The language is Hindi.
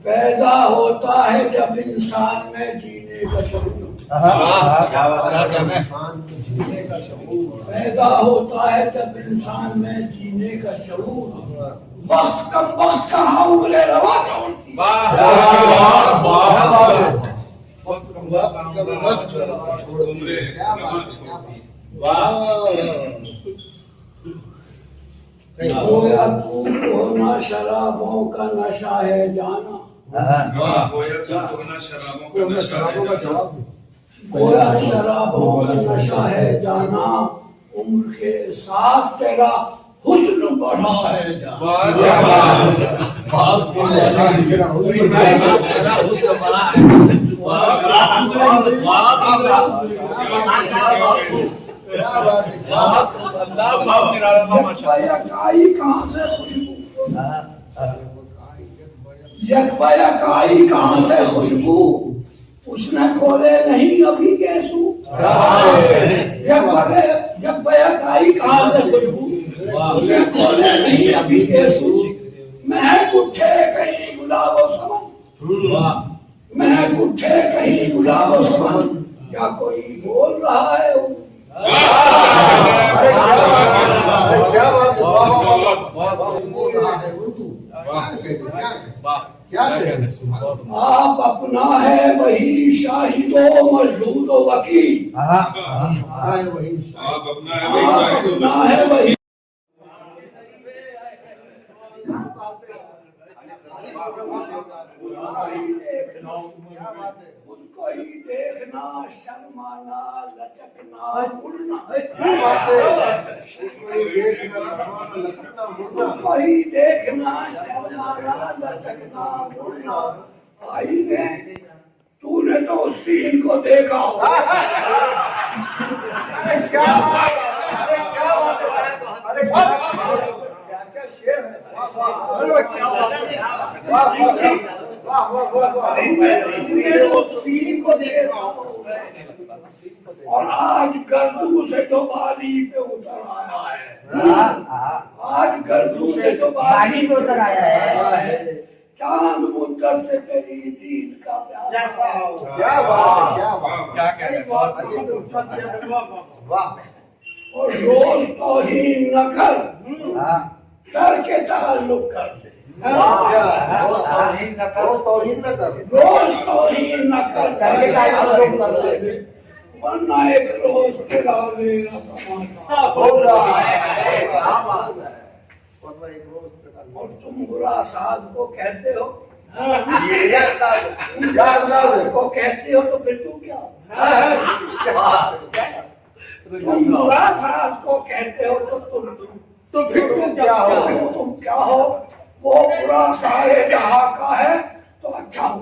पैदा होता है जब इंसान में जीने का शऊर, पैदा होता है जब इंसान में जीने का शऊर, वक्त कम वक्त कहाँ उम्र रवा छोड़ती। गोया तू होना शराबों का नशा है जाना, गोया शराबों का नशा है जाना, उम्र के साथ तेरा हुस्न बढ़ा है जाना। यकबाई कहाँ से खुशबू, यकबाई कहाँ से खुशबू, उसने खोले नहीं अभी गेसू। यकबाई कहाँ से खुशबू, उसने खोले नहीं अभी गेसू। महक उठे कहीं गुलाबो समन, महक उठे कहीं गुलाबो समन, क्या कोई बोल रहा है? क्या बात है उर्दू क्या आप अपना है वही शाहिदो मशहूदो वकील, आप अपना है वही। खुद को ही देखना, शर्माना, लचकना, मुड़ना, खुद को ही देखना, शर्माना, लचकना, मुड़ना। आईने तूने तो उस सीन को देखा हो। अरे क्या बात है, अरे क्या शेर है, अरे क्या बात है, वाह वाह वाह वाह। सीन को देखा और आज गर्दू से जो बारी पे उतर आया है, आज गर्दू से जो बारी पे उतर आया है, चांद मुद्दत से तेरी दीद का प्यार। क्या बात है, क्या बात, क्या कह रहे वाह। और रोज तो ही न कर, करके ताल्लुक कर दे। रोज तौहीन न कर, रोज तो ही न कर, करके ताल्लुक कर दे, वरना एक रोज तेरा मेरा तमाशा होगा। और तुम बुरा साज को कहते हो, साज को कहते हो तो फिर तुम क्या? तुम बुरा साज को कहते हो तो फिर तुम क्या हो? तुम क्या हो? वो बुरा सारे जहाँ का है तो अच्छा हो।